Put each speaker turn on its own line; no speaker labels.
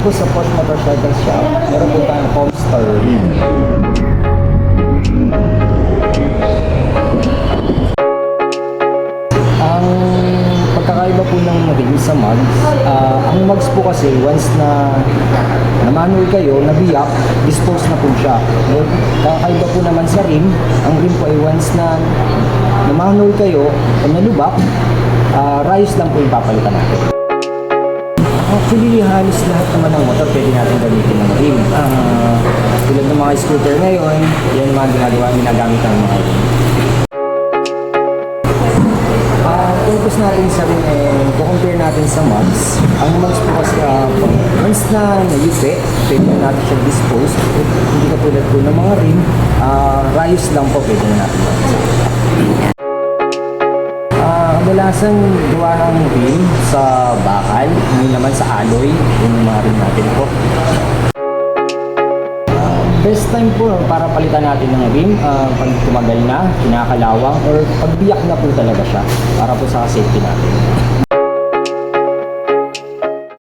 po sa Porsche Motorcycle Shop, meron po tayong Comstar rim. Ang pagkakaiba po ng rim sa mugs, ang mugs po kasi once na manual kayo, nabiyak, dispose na po siya. Kakaiba po naman sa rim, ang rim po ay once na manual kayo, nalubak, rayos lang po yung papalitan natin. Actually, halos lahat naman ng motor pwede natin gamitin ng rim. Tulad ng mga scooter ngayon, yan yung mga ginagamit ng mga rim. Focus natin sa rim compare natin sa mugs. Ang mugs po kasi once na nayupi, pwede na natin siya dispose. Hindi katulad po ng mga rim, rayos lang po pwede na natin kadalasan gawa ng rim sa bakal, hindi naman sa alloy, yung mga rim natin po. Best time po para palitan natin ng rim pag tumagal na, kinakalawang, or pag biyak na po talaga siya para po sa safety natin.